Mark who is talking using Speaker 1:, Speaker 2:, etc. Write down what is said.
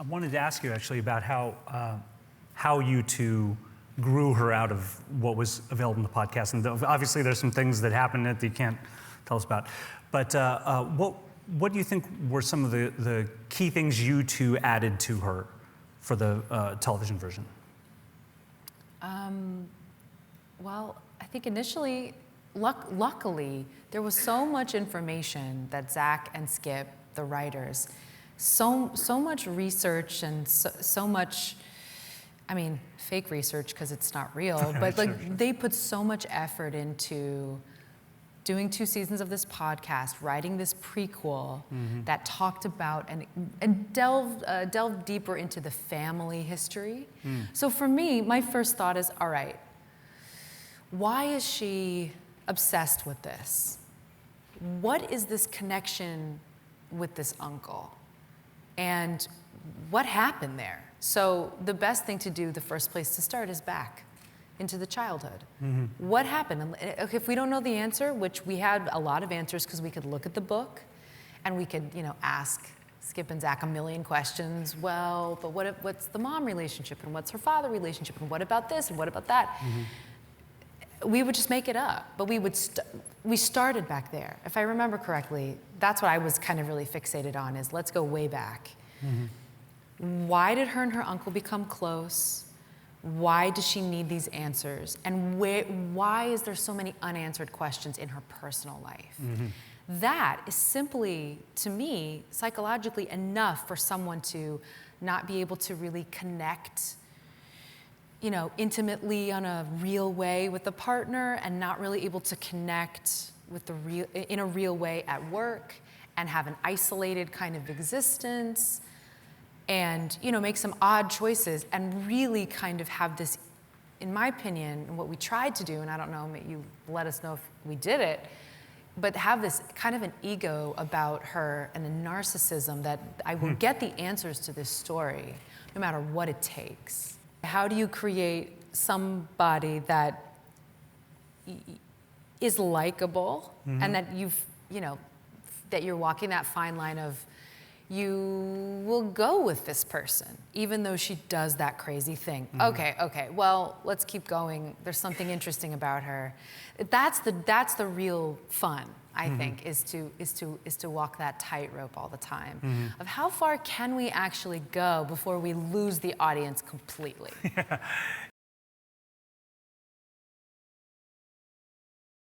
Speaker 1: wanted to ask you actually about how you two grew her out of what was available in the podcast. And obviously there's some things that happened that you can't tell us about. But what do you think were some of the key things you two added to her for the television version?
Speaker 2: Well, I think initially, luckily, there was so much information that Zach and Skip, the writers, so much research and so much, I mean, fake research because it's not real, but like sure. They put so much effort into doing 2 seasons of this podcast, writing this prequel that talked about and delved deeper into the family history. So for me, my first thought is, all right, why is she obsessed with this? What is this connection with this uncle? And what happened there? So the best thing to do, the first place to start, is back into the childhood. What happened? And if we don't know the answer, which we had a lot of answers because we could look at the book and we could, ask Skip and Zach a million questions. Well, but what's the mom relationship and what's her father relationship and what about this and what about that? We would just make it up, but we started back there. If I remember correctly, that's what I was kind of really fixated on, is let's go way back. Why did her and her uncle become close? Why does she need these answers? And why is there so many unanswered questions in her personal life? That is simply, to me, psychologically enough for someone to not be able to really connect intimately on a real way with a partner, and not really able to connect with in a real way at work, and have an isolated kind of existence, and make some odd choices, and really kind of have this, in my opinion, and what we tried to do, and I don't know, you let us know if we did it, but have this kind of an ego about her and a narcissism that I will get the answers to this story no matter what it takes. How do you create somebody that is likable, and that that you're walking that fine line of, you will go with this person even though she does that crazy thing. Okay, well, let's keep going. There's something interesting about her. That's the real fun, I think, is to walk that tightrope all the time of how far can we actually go before we lose the audience completely.